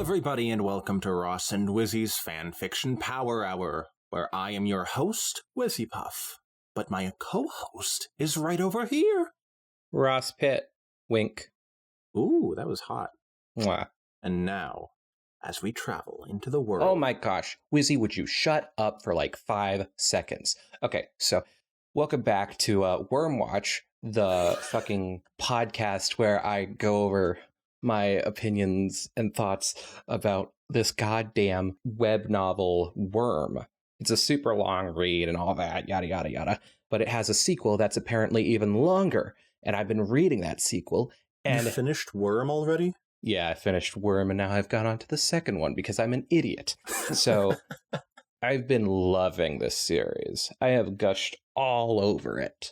everybody, and welcome to Ross and Wizzy's Fanfiction Power Hour, where I am your host, Wizzy Puff. But my co-host is right over here. Ross Pitt. Wink. Ooh, that was hot. Mwah. And now, as we travel into the world... Oh my gosh. Wizzy, would you shut up for like 5 seconds? Okay, so welcome back to Worm Watch, the fucking podcast where I go over my opinions and thoughts about this goddamn web novel Worm. It's a super long read and all that, yada, yada, yada. But it has a sequel that's apparently even longer. And I've been reading that sequel. And you finished Worm already? Yeah, I finished Worm, and now I've gone on to the second one because I'm an idiot. So I've been loving this series. I have gushed all over it.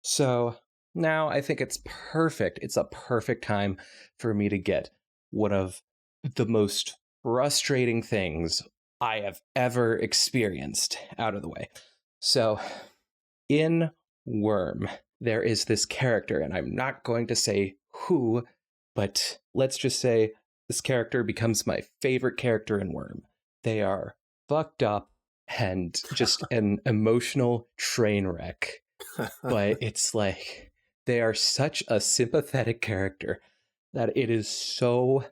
So now I think it's perfect. It's a perfect time for me to get one of the most frustrating things I have ever experienced out of the way. So in Worm, there is this character, and I'm not going to say who, but let's just say this character becomes my favorite character in Worm. They are fucked up and just an emotional train wreck. But it's like they are such a sympathetic character that it is so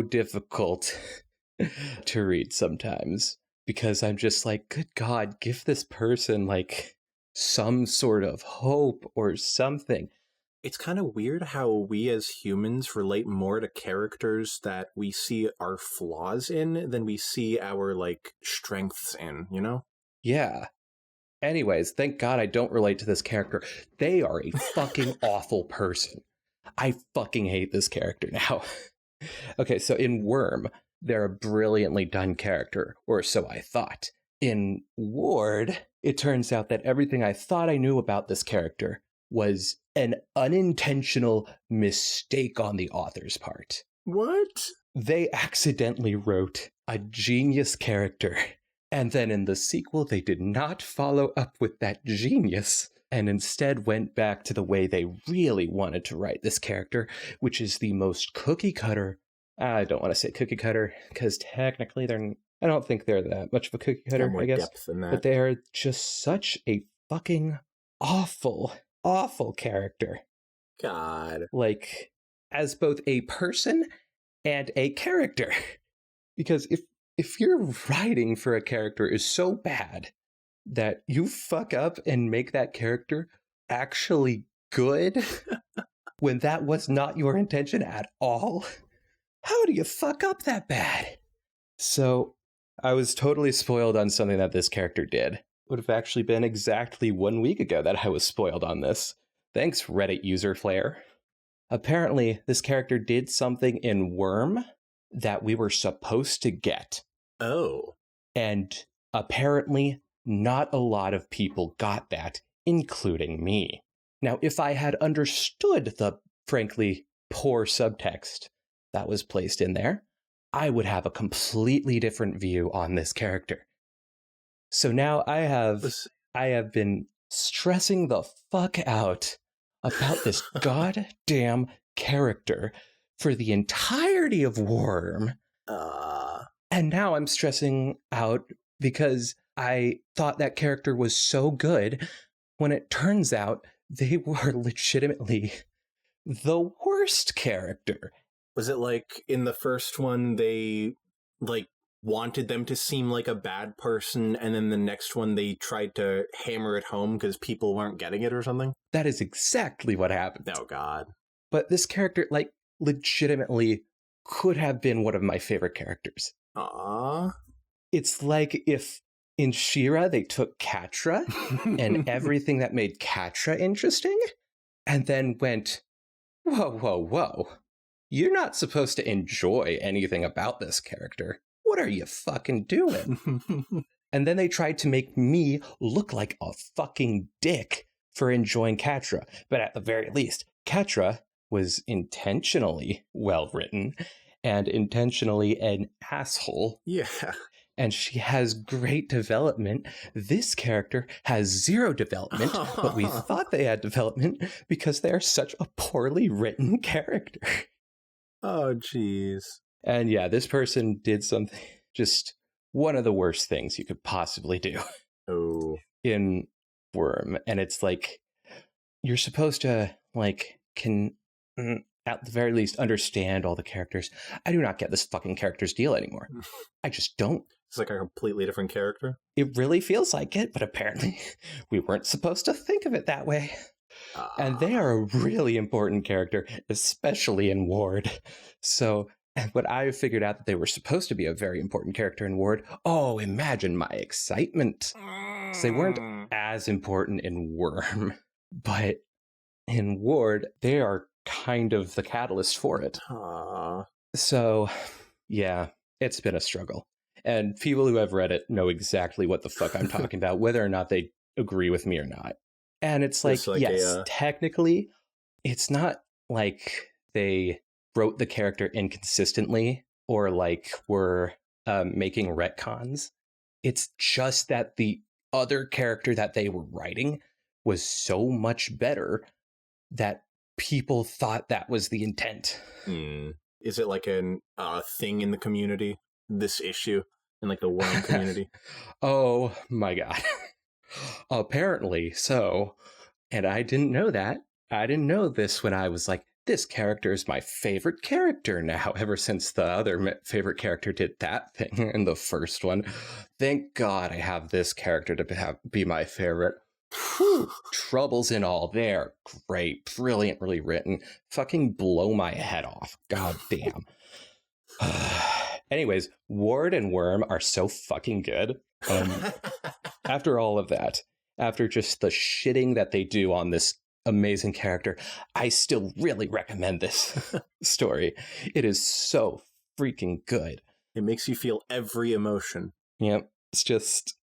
difficult to read sometimes, because I'm just like, good God, give this person like some sort of hope or something. It's kind of weird how we as humans relate more to characters that we see our flaws in than we see our, like, strengths in, you know? Yeah. Anyways, thank God I don't relate to this character. They are a fucking awful person. I fucking hate this character now. Okay, so in Worm, they're a brilliantly done character, or so I thought. In Ward, it turns out that everything I thought I knew about this character was an unintentional mistake on the author's part. What? They accidentally wrote a genius character, and then in the sequel they did not follow up with that genius, and instead went back to the way they really wanted to write this character, which is the most cookie cutter. I don't want to say cookie cutter, because technically I don't think they're that much of a cookie cutter, more I guess. Depth than that. But they are just such a fucking awful character. God. Like, as both a person and a character. Because if your writing for a character is so bad that you fuck up and make that character actually good when that was not your intention at all, how do you fuck up that bad? So I was totally spoiled on something that this character did. It would have actually been exactly 1 week ago that I was spoiled on this. Thanks, Reddit user Flare. Apparently, this character did something in Worm that we were supposed to get. Oh. And apparently, not a lot of people got that, including me. Now, if I had understood the, frankly, poor subtext that was placed in there, I would have a completely different view on this character. So now I have been stressing the fuck out about this goddamn character for the entirety of Worm. And now I'm stressing out because I thought that character was so good when it turns out they were legitimately the worst character. Was it like in the first one they like wanted them to seem like a bad person, and then the next one they tried to hammer it home because people weren't getting it or something? That is exactly what happened. Oh God. But this character, like, legitimately could have been one of my favorite characters. Aww. It's like if in She-Ra they took Catra and everything that made Catra interesting and then went, whoa. You're not supposed to enjoy anything about this character. What are you fucking doing? And then they tried to make me look like a fucking dick for enjoying Catra. But at the very least, Catra was intentionally well written and intentionally an asshole. Yeah. And she has great development. This character has zero development, but we thought they had development because they're such a poorly written character. Oh, jeez. And yeah, this person did something, just one of the worst things you could possibly do in Worm. And it's like, you're supposed to, like, at the very least understand all the characters. I do not get this fucking character's deal anymore. I just don't. It's like a completely different character. It really feels like it, but apparently we weren't supposed to think of it that way. And they are a really important character, especially in Ward. So when I figured out that they were supposed to be a very important character in Ward, oh, imagine my excitement. So they weren't as important in Worm, but in Ward, they are kind of the catalyst for it. So, yeah, it's been a struggle. And people who have read it know exactly what the fuck I'm talking about, whether or not they agree with me or not. And it's like yes, technically, it's not like they wrote the character inconsistently or like were making retcons. It's just that the other character that they were writing was so much better that people thought that was the intent. Is it like a thing in the community, this issue, in like the Worm community? Oh my god. Apparently so. And I didn't know that. I didn't know this when I was like, this character is my favorite character now, ever since the other favorite character did that thing in the first one. Thank God I have this character to be my favorite. Whew, troubles and all there. Great. Brilliantly written. Fucking blow my head off. God damn. Anyways, Ward and Worm are so fucking good. After all of that, after just the shitting that they do on this amazing character, I still really recommend this story. It is so freaking good. It makes you feel every emotion. Yep. It's just,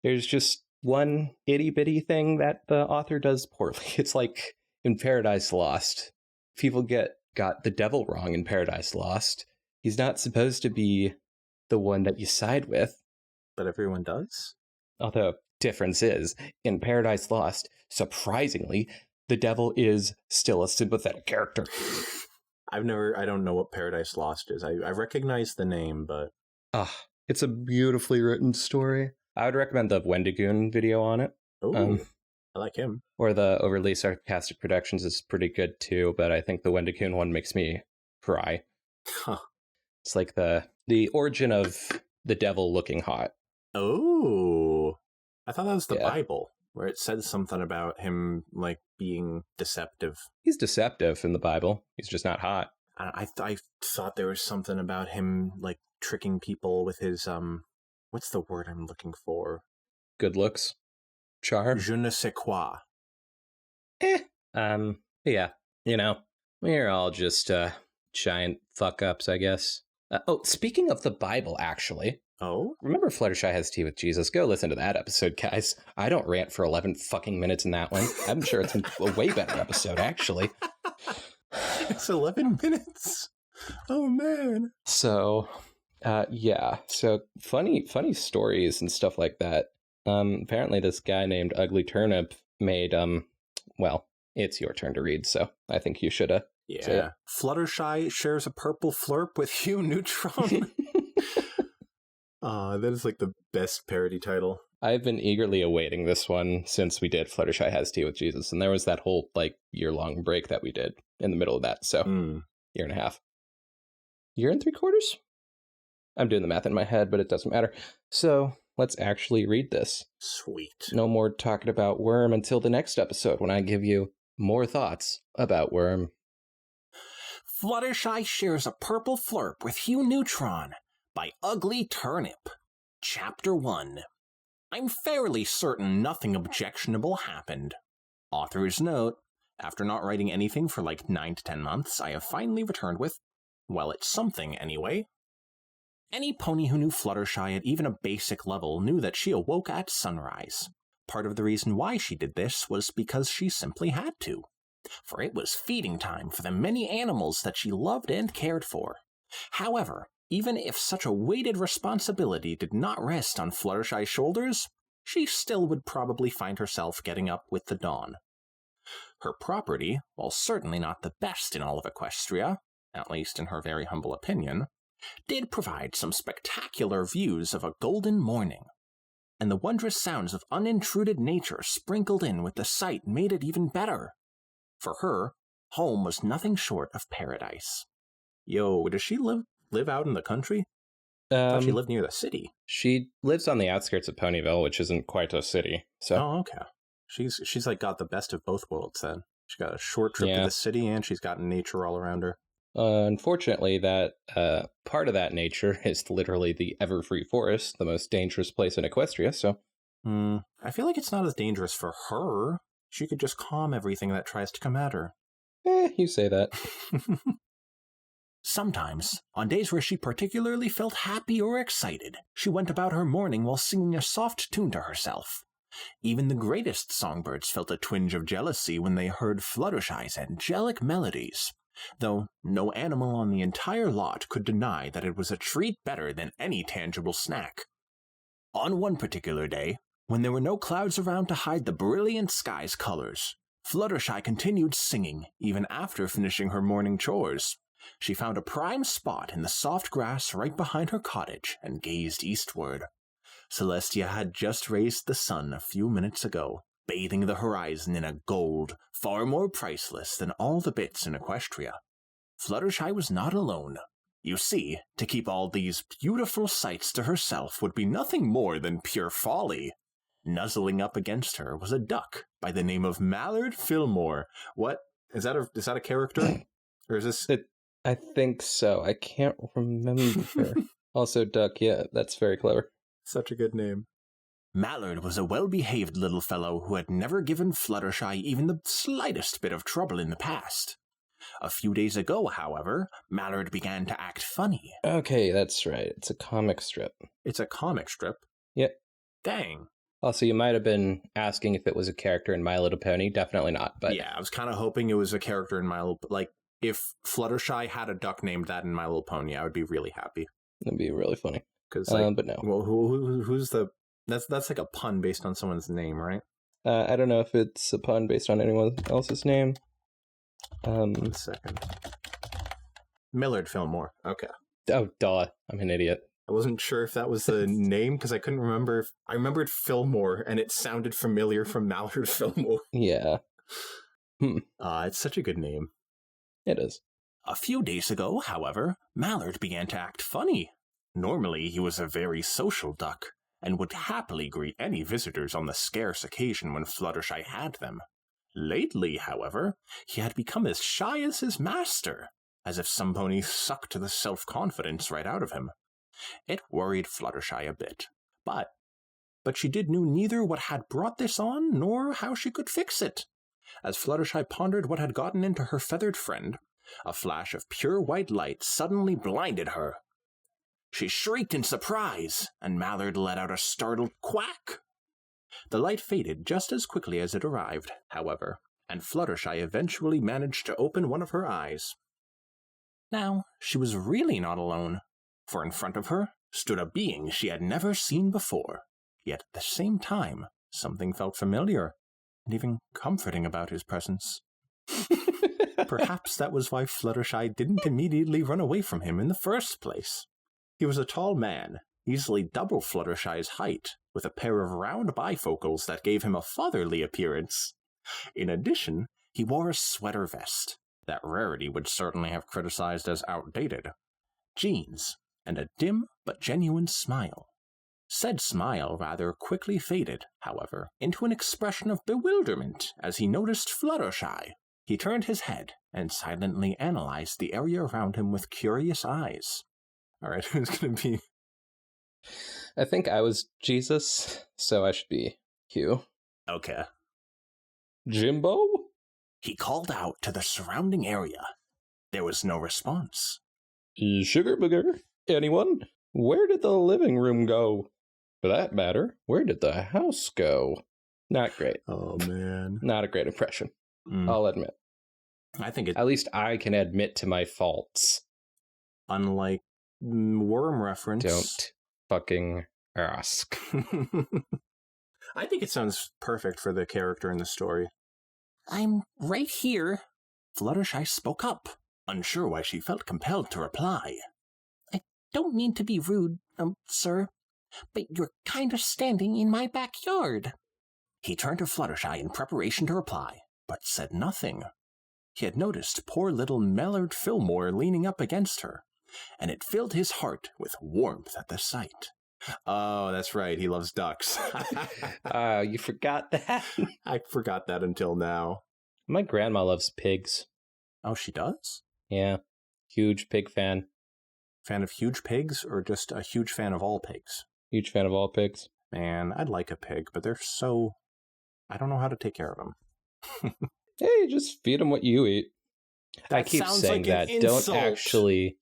there's just one itty bitty thing that the author does poorly. It's like in Paradise Lost. People got the devil wrong in Paradise Lost. He's not supposed to be the one that you side with. But everyone does? Although, difference is, in Paradise Lost, surprisingly, the devil is still a sympathetic character. I don't know what Paradise Lost is. I recognize the name, but... It's a beautifully written story. I would recommend the Wendigoon video on it. Oh, I like him. Or the Overly Sarcastic Productions is pretty good too, but I think the Wendigoon one makes me cry. Huh. It's like the origin of the devil looking hot. Oh, I thought that was the Bible, where it said something about him, like, being deceptive. He's deceptive in the Bible. He's just not hot. I thought there was something about him, like, tricking people with his, what's the word I'm looking for? Good looks? Charm? Je ne sais quoi. Yeah, we're all just, giant fuck-ups, I guess. Speaking of the Bible, actually... Oh? Remember Fluttershy Has Tea with Jesus? Go listen to that episode, guys. I don't rant for 11 fucking minutes in that one. I'm sure it's a way better episode, actually. It's 11 minutes? Oh, man. So, yeah. So, funny stories and stuff like that. Apparently this guy named Ugly Turnip made, well, it's your turn to read, so I think you should, yeah. Fluttershy shares a purple flurp with Hugh Neutron. That is like the best parody title. I've been eagerly awaiting this one since we did Fluttershy Has Tea with Jesus, and there was that whole like year-long break that we did in the middle of that, so year and a half. Year and 3/4? I'm doing the math in my head, but it doesn't matter. So let's actually read this. Sweet. No more talking about Worm until the next episode when I give you more thoughts about Worm. Fluttershy Shares a Purple Flurp with Hugh Neutron by Ugly Turnip. Chapter 1. I'm fairly certain nothing objectionable happened. Author's note, after not writing anything for like 9 to 10 months, I have finally returned with, well, it's something anyway. Any pony who knew Fluttershy at even a basic level knew that she awoke at sunrise. Part of the reason why she did this was because she simply had to. For it was feeding time for the many animals that she loved and cared for. However, even if such a weighted responsibility did not rest on Fluttershy's shoulders, she still would probably find herself getting up with the dawn. Her property, while certainly not the best in all of Equestria, at least in her very humble opinion, did provide some spectacular views of a golden morning, and the wondrous sounds of unintruded nature sprinkled in with the sight made it even better. For her, home was nothing short of paradise. Yo, does she live out in the country? I thought she lived near the city. She lives on the outskirts of Ponyville, which isn't quite a city. So. Oh, okay. She's like got the best of both worlds then. She got a short trip to the city, and she's got nature all around her. Unfortunately, that part of that nature is literally the Everfree Forest, the most dangerous place in Equestria, so... I feel like it's not as dangerous for her. She could just calm everything that tries to come at her. You say that. Sometimes, on days where she particularly felt happy or excited, she went about her morning while singing a soft tune to herself. Even the greatest songbirds felt a twinge of jealousy when they heard Fluttershy's angelic melodies, though no animal on the entire lot could deny that it was a treat better than any tangible snack. On one particular day, when there were no clouds around to hide the brilliant sky's colors, Fluttershy continued singing even after finishing her morning chores. She found a prime spot in the soft grass right behind her cottage and gazed eastward. Celestia had just raised the sun a few minutes ago, bathing the horizon in a gold far more priceless than all the bits in Equestria. Fluttershy was not alone. You see, to keep all these beautiful sights to herself would be nothing more than pure folly. Nuzzling up against her was a duck by the name of Mallard Fillmore. What? Is that a character? Or is this... I think so. I can't remember. Also, duck, yeah, that's very clever. Such a good name. Mallard was a well-behaved little fellow who had never given Fluttershy even the slightest bit of trouble in the past. A few days ago, however, Mallard began to act funny. Okay, that's right. It's a comic strip. It's a comic strip? Yep. Dang. Also, you might have been asking if it was a character in My Little Pony. Definitely not, but... Yeah, I was kind of hoping it was a character in My Little... Like, if Fluttershy had a duck named that in My Little Pony, I would be really happy. That'd be really funny. Because, but no. Well, who's the... That's like a pun based on someone's name, right? I don't know if it's a pun based on anyone else's name. 1 second. Millard Fillmore. Okay. Oh, duh. I'm an idiot. I wasn't sure if that was the name, because I couldn't remember. I remembered Fillmore, and it sounded familiar from Mallard Fillmore. Yeah. It's such a good name. It is. A few days ago, however, Mallard began to act funny. Normally, he was a very social duck, and would happily greet any visitors on the scarce occasion when Fluttershy had them. Lately, however, he had become as shy as his master, as if some pony sucked the self-confidence right out of him. It worried Fluttershy a bit, but she knew neither what had brought this on, nor how she could fix it. As Fluttershy pondered what had gotten into her feathered friend, a flash of pure white light suddenly blinded her. She shrieked in surprise, and Mallard let out a startled quack. The light faded just as quickly as it arrived, however, and Fluttershy eventually managed to open one of her eyes. Now, she was really not alone, for in front of her stood a being she had never seen before, yet at the same time something felt familiar, and even comforting about his presence. Perhaps that was why Fluttershy didn't immediately run away from him in the first place. He was a tall man, easily double Fluttershy's height, with a pair of round bifocals that gave him a fatherly appearance. In addition, he wore a sweater vest that Rarity would certainly have criticized as outdated, jeans, and a dim but genuine smile. Said smile rather quickly faded, however, into an expression of bewilderment as he noticed Fluttershy. He turned his head and silently analyzed the area around him with curious eyes. All right, who's going to be... I think I was Jesus, so I should be Hugh. Okay. Jimbo? He called out to the surrounding area. There was no response. Sugar booger? Anyone? Where did the living room go? For that matter, where did the house go? Not great. Oh, man. Not a great impression. I'll admit. I think at least I can admit to my faults. Unlike worm reference. Don't fucking ask. I think it sounds perfect for the character in the story. I'm right here. Fluttershy spoke up, unsure why she felt compelled to reply. I don't mean to be rude, sir, but you're kind of standing in my backyard. He turned to Fluttershy in preparation to reply, but said nothing. He had noticed poor little Mallard Fillmore leaning up against her, and it filled his heart with warmth at the sight. Oh, that's right, he loves ducks. You forgot that? I forgot that until now. My grandma loves pigs. Oh, she does? Yeah, huge pig fan. Fan of huge pigs, or just a huge fan of all pigs? Huge fan of all pigs. Man, I'd like a pig, but they're so... I don't know how to take care of them. Hey, just feed them what you eat. That I keep saying like that. Don't actually...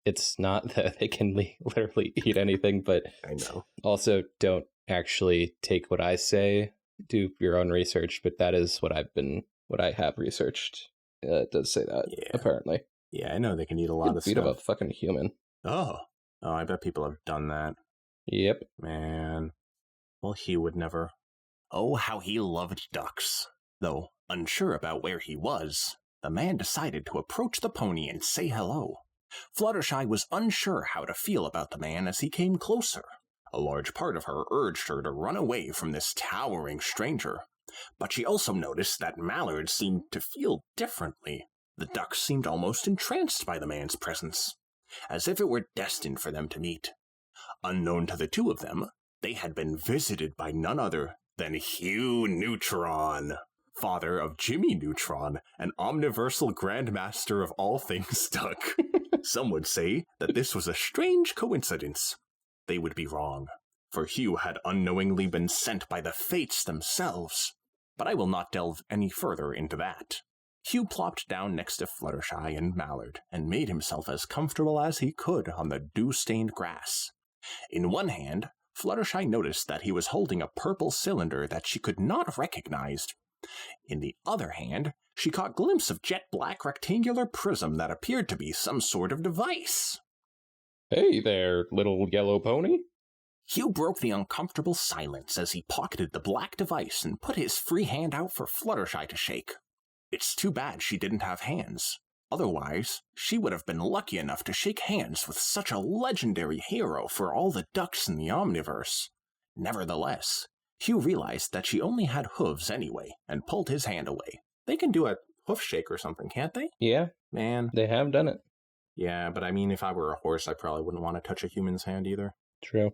It's not that they can literally eat anything, but I know. Also, don't actually take what I say. Do your own research, but that is what I have researched. It does say that, apparently. Yeah, I know they can eat a lot of stuff. Feed of a fucking human. Oh, I bet people have done that. Yep. Man. Well, he would never. Oh, how he loved ducks. Though unsure about where he was, the man decided to approach the pony and say hello. Fluttershy was unsure how to feel about the man as he came closer. A large part of her urged her to run away from this towering stranger. But she also noticed that Mallard seemed to feel differently. The ducks seemed almost entranced by the man's presence, as if it were destined for them to meet. Unknown to the two of them, they had been visited by none other than Hugh Neutron, father of Jimmy Neutron, an omniversal grandmaster of all things duck. Some would say that this was a strange coincidence. They would be wrong, for Hugh had unknowingly been sent by the fates themselves. But I will not delve any further into that. Hugh plopped down next to Fluttershy and Mallard, and made himself as comfortable as he could on the dew-stained grass. In one hand, Fluttershy noticed that he was holding a purple cylinder that she could not recognize. In the other hand, she caught a glimpse of jet-black rectangular prism that appeared to be some sort of device. Hey there, little yellow pony. Hugh broke the uncomfortable silence as he pocketed the black device and put his free hand out for Fluttershy to shake. It's too bad she didn't have hands. Otherwise, she would have been lucky enough to shake hands with such a legendary hero for all the ducks in the Omniverse. Nevertheless, Hugh realized that she only had hooves anyway, and pulled his hand away. They can do a hoof shake or something, can't they? Yeah. Man. They have done it. Yeah, but I mean, if I were a horse, I probably wouldn't want to touch a human's hand either. True.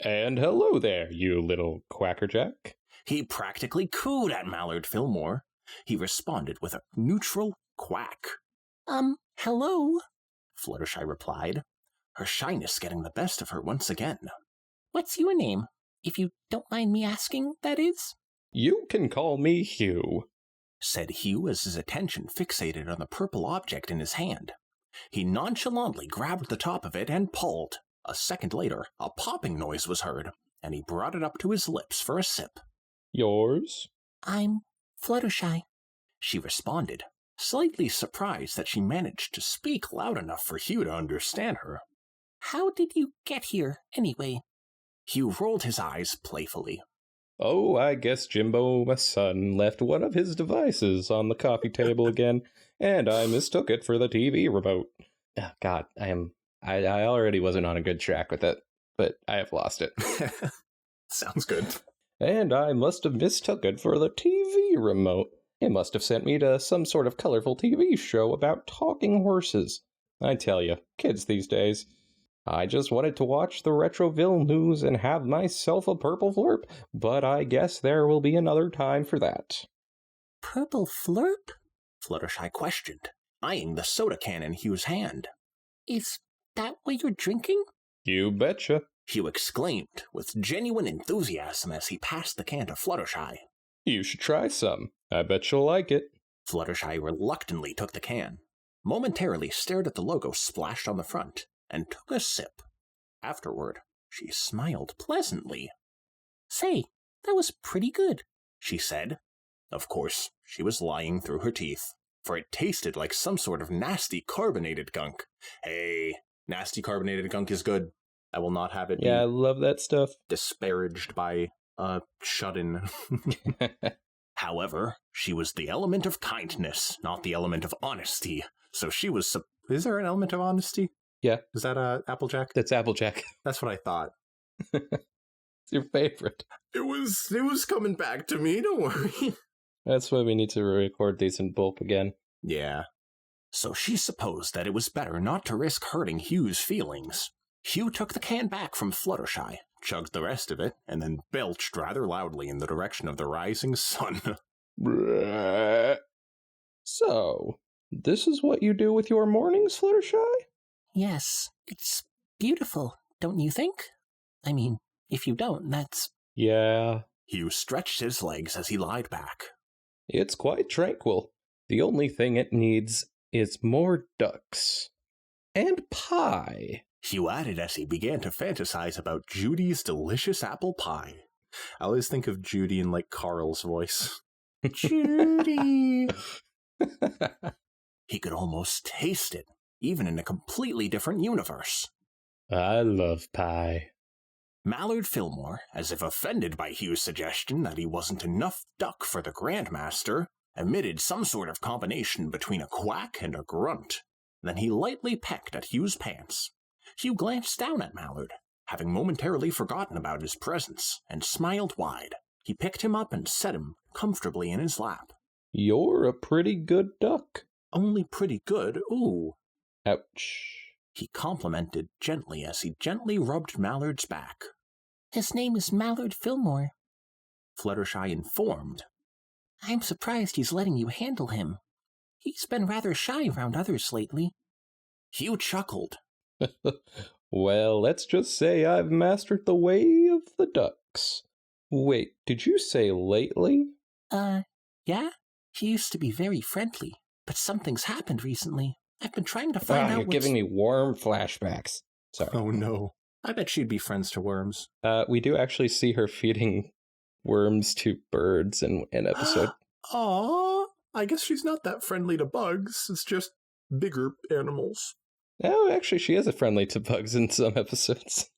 And hello there, you little quackerjack. He practically cooed at Mallard Fillmore. He responded with a neutral quack. Hello, Fluttershy replied, her shyness getting the best of her once again. What's your name? If you don't mind me asking, that is? You can call me Hugh, said Hugh as his attention fixated on the purple object in his hand. He nonchalantly grabbed the top of it and pulled. A second later, a popping noise was heard, and he brought it up to his lips for a sip. Yours? I'm Fluttershy, she responded, slightly surprised that she managed to speak loud enough for Hugh to understand her. How did you get here, anyway? Hugh rolled his eyes playfully. Oh, I guess Jimbo, my son, left one of his devices on the coffee table again, and I mistook it for the TV remote. Oh, God, I already wasn't on a good track with it, but I have lost it. Sounds good. And I must have mistook it for the TV remote. It must have sent me to some sort of colorful TV show about talking horses. I tell you, kids these days. I just wanted to watch the Retroville news and have myself a purple flurp, but I guess there will be another time for that. Purple flurp? Fluttershy questioned, eyeing the soda can in Hugh's hand. Is that what you're drinking? You betcha, Hugh exclaimed with genuine enthusiasm as he passed the can to Fluttershy. You should try some. I bet you'll like it. Fluttershy reluctantly took the can, momentarily stared at the logo splashed on the front, and took a sip. Afterward, she smiled pleasantly. Say, that was pretty good, she said. Of course, she was lying through her teeth, for it tasted like some sort of nasty carbonated gunk. Hey, nasty carbonated gunk is good. I will not have it I love that stuff. Disparaged by a shut-in. However, she was the element of kindness, not the element of honesty, So she was... Is there an element of honesty? Yeah. Is that Applejack? That's Applejack. That's what I thought. It's your favorite. It was coming back to me, don't worry. That's why we need to record these in bulk again. Yeah. So she supposed that it was better not to risk hurting Hugh's feelings. Hugh took the can back from Fluttershy, chugged the rest of it, and then belched rather loudly in the direction of the rising sun. So, this is what you do with your mornings, Fluttershy? Yes, it's beautiful, don't you think? I mean, if you don't, that's... Yeah. Hugh stretched his legs as he lied back. It's quite tranquil. The only thing it needs is more ducks. And pie. Hugh added as he began to fantasize about Judy's delicious apple pie. I always think of Judy in, like, Carl's voice. Judy! He could almost taste it, even in a completely different universe. I love pie. Mallard Fillmore, as if offended by Hugh's suggestion that he wasn't enough duck for the Grandmaster, emitted some sort of combination between a quack and a grunt. Then he lightly pecked at Hugh's pants. Hugh glanced down at Mallard, having momentarily forgotten about his presence, and smiled wide. He picked him up and set him comfortably in his lap. You're a pretty good duck. Only pretty good, ooh. Ouch. He complimented gently as he gently rubbed Mallard's back. His name is Mallard Fillmore. Fluttershy informed. I'm surprised he's letting you handle him. He's been rather shy around others lately. Hugh chuckled. Well, let's just say I've mastered the way of the ducks. Wait, did you say lately? Yeah? He used to be very friendly, but something's happened recently. I've been trying to find out You're giving me worm flashbacks. Sorry. Oh no. I bet she'd be friends to worms. We do actually see her feeding worms to birds in an episode. Aww. I guess she's not that friendly to bugs. It's just bigger animals. Oh, actually, she is friendly to bugs in some episodes.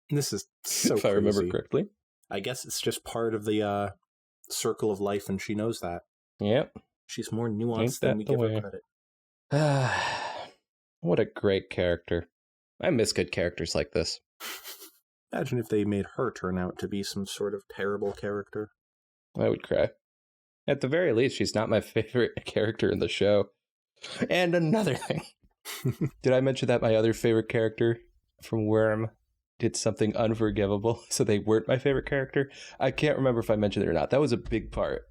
This is so if I remember correctly. I guess it's just part of the circle of life, and she knows that. Yep. She's more nuanced than we give her credit. What a great character. I miss good characters like this. Imagine if they made her turn out to be some sort of terrible character. I would cry. At the very least, she's not my favorite character in the show. And another thing. Did I mention that my other favorite character from Worm did something unforgivable, so they weren't my favorite character? I can't remember if I mentioned it or not. That was a big part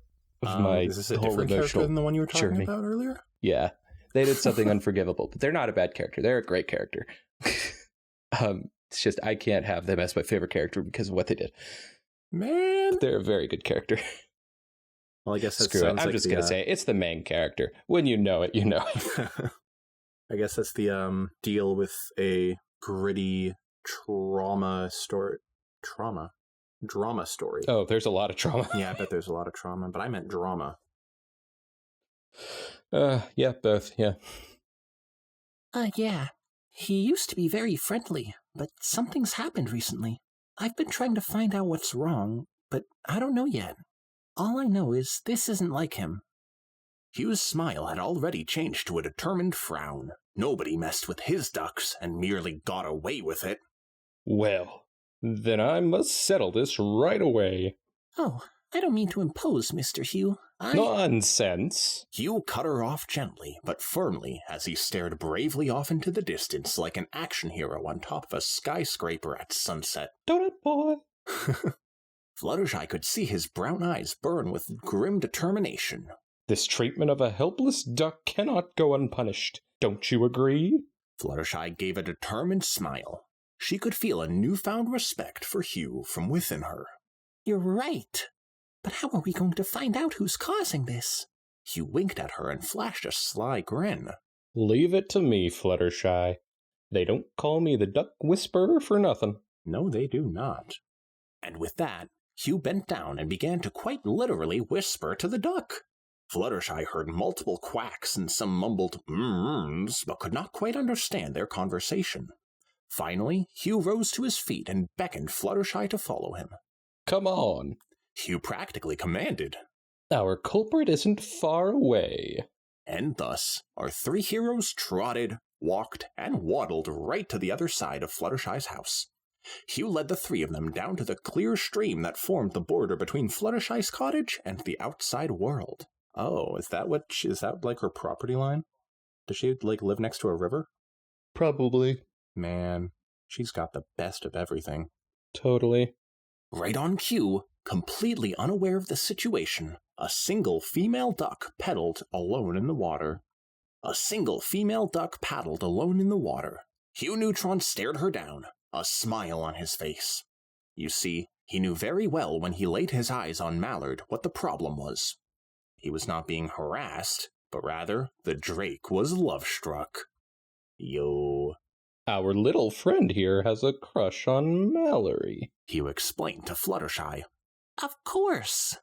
of my is this a whole different emotional character than the one you were talking journey. about earlier? Yeah. They did something unforgivable, but they're not a bad character. They're a great character. It's just I can't have them as my favorite character because of what they did. Man. But they're a very good character. Well, I guess that Screw it. sounds I'm like just going to say it's the main character. When you know it, you know it. I guess that's the deal with a gritty drama story. Oh, there's a lot of trauma. Yeah, I bet there's a lot of trauma, but I meant drama. Yeah, both, yeah. Yeah. He used to be very friendly, but something's happened recently. I've been trying to find out what's wrong, but I don't know yet. All I know is this isn't like him. Hugh's smile had already changed to a determined frown. Nobody messed with his ducks and merely got away with it. Well, then I must settle this right away. Oh, I don't mean to impose, Mr. Hugh. Nonsense. Hugh cut her off gently, but firmly, as he stared bravely off into the distance like an action hero on top of a skyscraper at sunset. Donut boy. Fluttershy could see his brown eyes burn with grim determination. This treatment of a helpless duck cannot go unpunished. Don't you agree? Fluttershy gave a determined smile. She could feel a newfound respect for Hugh from within her. You're right. But how are we going to find out who's causing this? Hugh winked at her and flashed a sly grin. Leave it to me, Fluttershy. They don't call me the Duck Whisperer for nothing. No, they do not. And with that, Hugh bent down and began to quite literally whisper to the duck. Fluttershy heard multiple quacks and some mumbled mms, but could not quite understand their conversation. Finally, Hugh rose to his feet and beckoned Fluttershy to follow him. Come on. Hugh practically commanded. Our culprit isn't far away. And thus, our three heroes trotted, walked, and waddled right to the other side of Fluttershy's house. Hugh led the three of them down to the clear stream that formed the border between Fluttershy's cottage and the outside world. Oh, is that like her property line? Does she, like, live next to a river? Probably. Man, she's got the best of everything. Totally. Right on cue, completely unaware of the situation, a single female duck paddled alone in the water. Hugh Neutron stared her down, a smile on his face. You see, he knew very well when he laid his eyes on Mallard what the problem was. He was not being harassed, but rather the Drake was love-struck. Yo. Our little friend here has a crush on Mallory, Hugh explained to Fluttershy. Of course.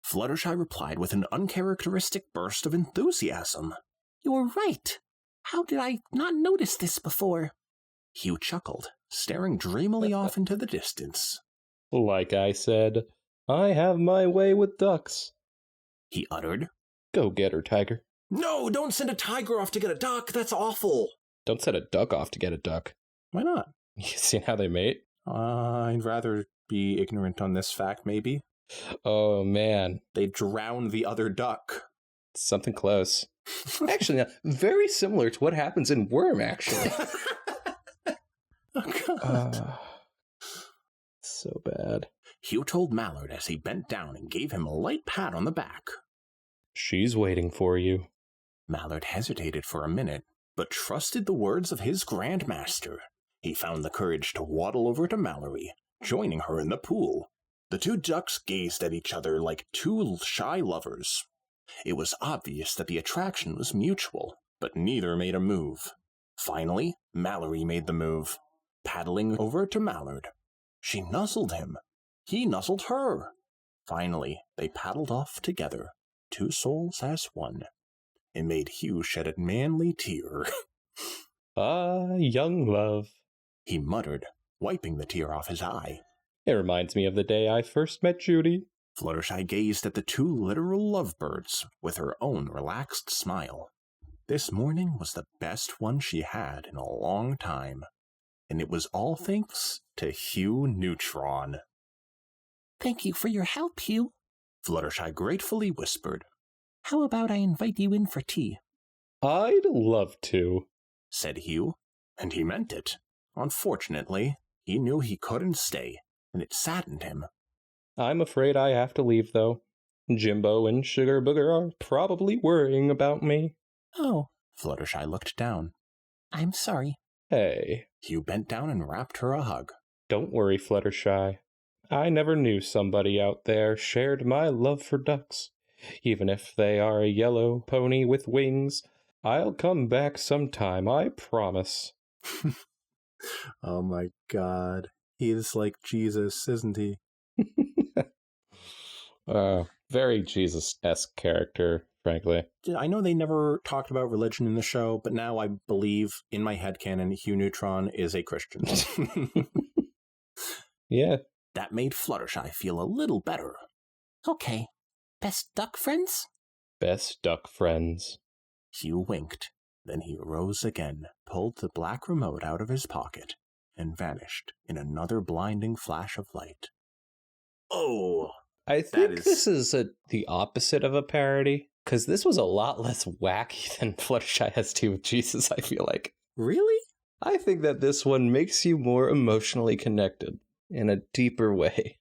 Fluttershy replied with an uncharacteristic burst of enthusiasm. You're right. How did I not notice this before? Hugh chuckled, staring dreamily off into the distance. Like I said, I have my way with ducks, he uttered. Go get her, tiger. No, don't send a tiger off to get a duck. That's awful. Don't send a duck off to get a duck. Why not? You seen how they mate? I'd rather be ignorant on this fact, maybe. Oh, man. They drown the other duck. Something close. Actually, very similar to what happens in Worm, actually. Oh, God. So bad. Hugh told Mallard as he bent down and gave him a light pat on the back. She's waiting for you. Mallard hesitated for a minute, but trusted the words of his grandmaster. He found the courage to waddle over to Mallory, joining her in the pool. The two ducks gazed at each other like two shy lovers. It was obvious that the attraction was mutual, but neither made a move. Finally, Mallory made the move, paddling over to Mallard. She nuzzled him. He nuzzled her. Finally, they paddled off together, two souls as one. It made Hugh shed a manly tear. Ah, young love, he muttered, wiping the tear off his eye. It reminds me of the day I first met Judy. Fluttershy gazed at the two literal lovebirds with her own relaxed smile. This morning was the best one she had in a long time, and it was all thanks to Hugh Neutron. Thank you for your help, Hugh, Fluttershy gratefully whispered. How about I invite you in for tea? I'd love to, said Hugh, and he meant it. Unfortunately, he knew he couldn't stay, and it saddened him. I'm afraid I have to leave, though. Jimbo and Sugar Booger are probably worrying about me. Oh. Fluttershy looked down. I'm sorry. Hey. Hugh bent down and wrapped her a hug. Don't worry, Fluttershy. I never knew somebody out there shared my love for ducks. Even if they are a yellow pony with wings, I'll come back sometime, I promise. Oh my God. He is like Jesus, isn't he? Very Jesus-esque character, frankly. I know they never talked about religion in the show, but now I believe in my headcanon Hugh Neutron is a Christian. Yeah. That made Fluttershy feel a little better. Okay. Best duck friends? Best duck friends. Hugh winked. Then he rose again, pulled the black remote out of his pocket, and vanished in another blinding flash of light. Oh! I think this is the opposite of a parody, because this was a lot less wacky than Fluttershy has Tea with Jesus, I feel like. Really? I think that this one makes you more emotionally connected in a deeper way.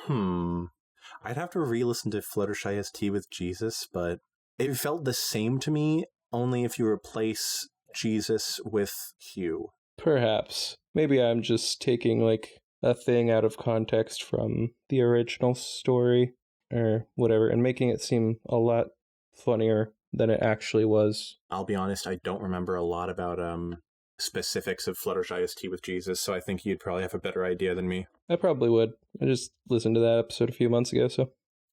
I'd have to re-listen to Fluttershy has Tea with Jesus, but it felt the same to me, only if you replace Jesus with Hugh. Perhaps. Maybe I'm just taking, like, a thing out of context from the original story, or whatever, and making it seem a lot funnier than it actually was. I'll be honest, I don't remember a lot about specifics of Fluttershy has Tea with Jesus, so I think you'd probably have a better idea than me. I probably would. I just listened to that episode a few months ago, so.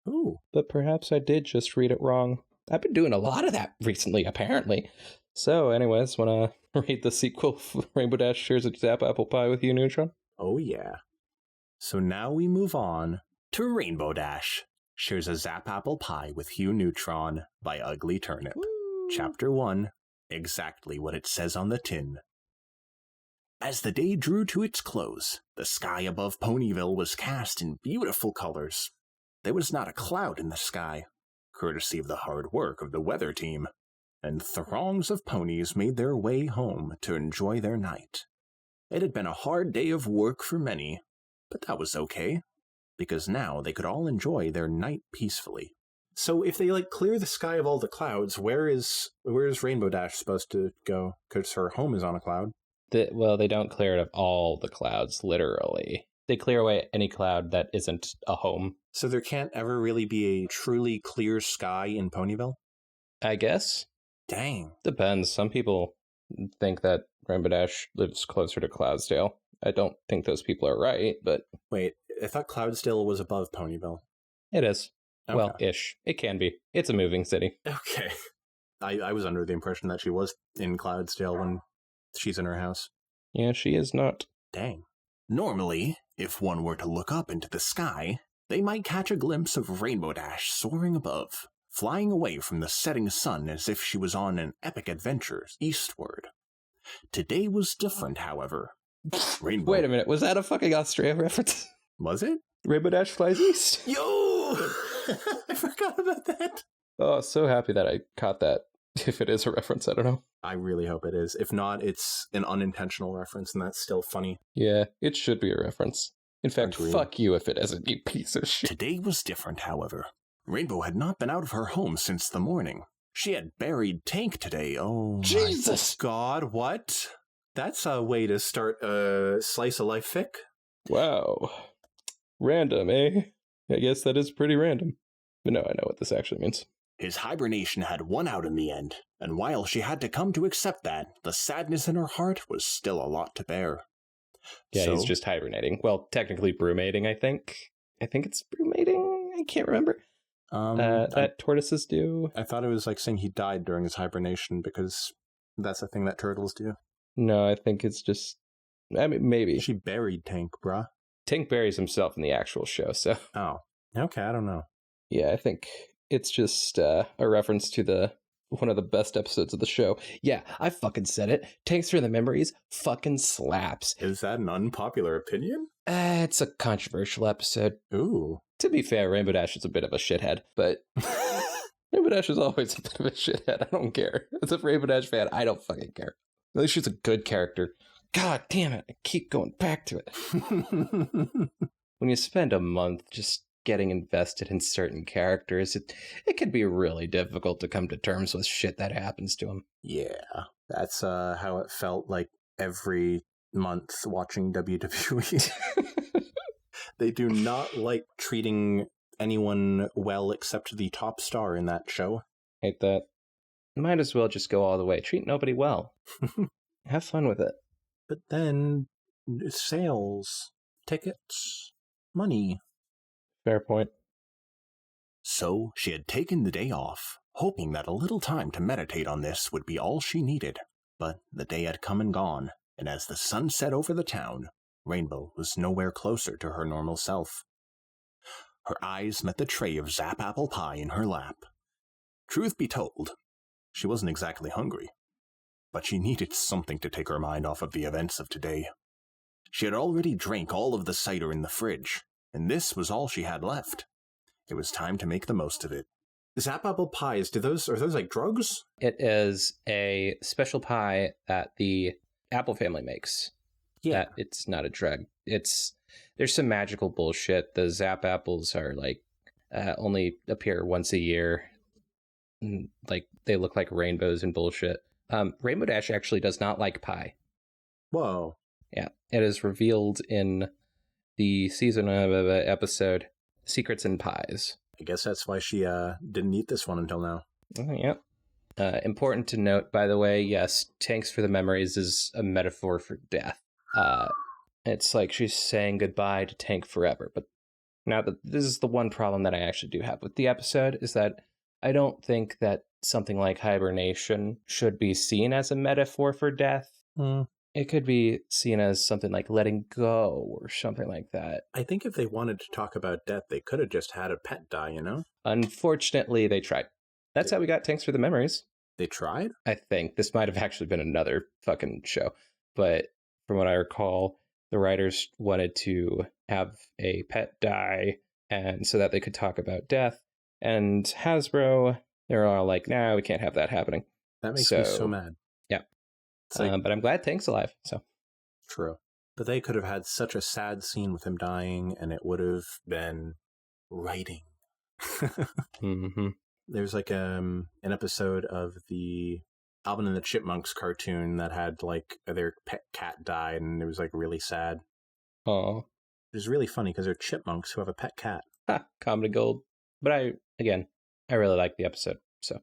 Ooh. But perhaps I did just read it wrong. I've been doing a lot of that recently, apparently. So, anyways, want to read the sequel, Rainbow Dash shares a Zap Apple Pie with Hugh Neutron? Oh, yeah. So now we move on to Rainbow Dash shares a Zap Apple Pie with Hugh Neutron by Ugly Turnip. Woo! Chapter 1, exactly what it says on the tin. As the day drew to its close, the sky above Ponyville was cast in beautiful colors. There was not a cloud in the sky, courtesy of the hard work of the weather team, and throngs of ponies made their way home to enjoy their night. It had been a hard day of work for many, but that was okay, because now they could all enjoy their night peacefully. So if they, clear the sky of all the clouds, where is Rainbow Dash supposed to go? Because her home is on a cloud. They don't clear it of all the clouds, literally. They clear away any cloud that isn't a home. So there can't ever really be a truly clear sky in Ponyville? I guess. Dang. Depends. Some people think that Rainbow Dash lives closer to Cloudsdale. I don't think those people are right, but... Wait, I thought Cloudsdale was above Ponyville. It is. Okay. Well, ish. It can be. It's a moving city. Okay. I was under the impression that she was in Cloudsdale when she's in her house. Yeah, she is not. Dang. Normally, if one were to look up into the sky, they might catch a glimpse of Rainbow Dash soaring above, flying away from the setting sun as if she was on an epic adventure eastward. Today was different, however. Rainbow... Wait a minute, was that a fucking Australia reference? Was it? Rainbow Dash flies east? Yo! I forgot about that. Oh, so happy that I caught that. If it is a reference, I don't know. I really hope it is. If not, it's an unintentional reference, and that's still funny. Yeah, it should be a reference. In fact, Agreed. Fuck you if it isn't, you piece of shit. Today was different, however. Rainbow had not been out of her home since the morning. She had buried Tank today. Oh, Jesus! My God, what? That's a way to start a slice of life fic. Wow. Random, eh? I guess that is pretty random. But no, I know what this actually means. His hibernation had won out in the end, and while she had to come to accept that, the sadness in her heart was still a lot to bear. Yeah, he's just hibernating. Well, technically brumating, I think. I think it's brumating? I can't remember. That tortoises do. I thought it was saying he died during his hibernation, because that's a thing that turtles do. No, I think it's just... I mean, maybe. She buried Tank, bruh. Tank buries himself in the actual show, so... Oh. Okay, I don't know. Yeah, I think it's just a reference to one of the best episodes of the show. Yeah, I fucking said it. Tanks for the Memories fucking slaps. Is that an unpopular opinion? It's a controversial episode. Ooh. To be fair, Rainbow Dash is a bit of a shithead, but Rainbow Dash is always a bit of a shithead. I don't care. As a Rainbow Dash fan, I don't fucking care. At least she's a good character. God damn it, I keep going back to it. When you spend a month just getting invested in certain characters, it can be really difficult to come to terms with shit that happens to them. Yeah, that's how it felt like every month watching WWE. They do not like treating anyone well except the top star in that show. Hate that. Might as well just go all the way. Treat nobody well. Have fun with it. But then, sales, tickets, money. Fair point. So she had taken the day off, hoping that a little time to meditate on this would be all she needed. But the day had come and gone, and as the sun set over the town, Rainbow was nowhere closer to her normal self. Her eyes met the tray of Zap apple pie in her lap. Truth be told, she wasn't exactly hungry, but she needed something to take her mind off of the events of today. She had already drank all of the cider in the fridge, and this was all she had left. It was time to make the most of it. Zap apple pies, are those like drugs? It is a special pie that the Apple family makes. Yeah. That it's not a drug. There's some magical bullshit. The Zap apples are only appear once a year. They look like rainbows and bullshit. Rainbow Dash actually does not like pie. Whoa. Yeah, it is revealed in the season of episode Secrets in Pies. I guess that's why she didn't eat this one until now. Yep. Important to note, by the way, yes, Tanks for the Memories is a metaphor for death. It's like she's saying goodbye to Tank forever. But now this is the one problem that I actually do have with the episode, is that I don't think that something like hibernation should be seen as a metaphor for death. It could be seen as something like letting go or something like that. I think if they wanted to talk about death, they could have just had a pet die, you know? Unfortunately, they tried. That's how we got Tanks for the Memories. They tried? I think this might have actually been another fucking show, but from what I recall, the writers wanted to have a pet die, and so that they could talk about death. And Hasbro, they're all like, "Nah, we can't have that happening." That makes me so mad. Yeah, it's like, but I'm glad Tank's alive. So true, but they could have had such a sad scene with him dying, and it would have been writing. mm-hmm. There's like an episode of the Alvin and the Chipmunks cartoon that had like their pet cat died, and it was like really sad. Oh, It was really funny because they're chipmunks who have a pet cat. Comedy gold. But I really like the episode. So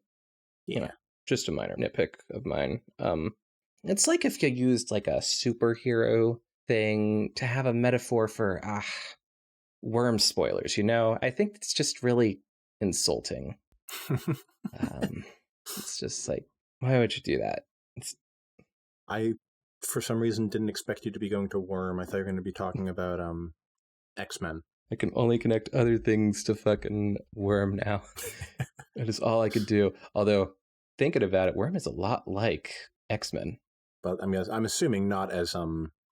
Yeah, just a minor nitpick of mine. It's like if you used like a superhero thing to have a metaphor for worm spoilers. I think it's just really insulting. It's just like, why would you do that? I, for some reason, didn't expect you to be going to Worm. I thought you were going to be talking about X-Men. I can only connect other things to fucking Worm now. That is all I could do. Although, thinking about it, Worm is a lot like X-Men. But I mean, I'm assuming not as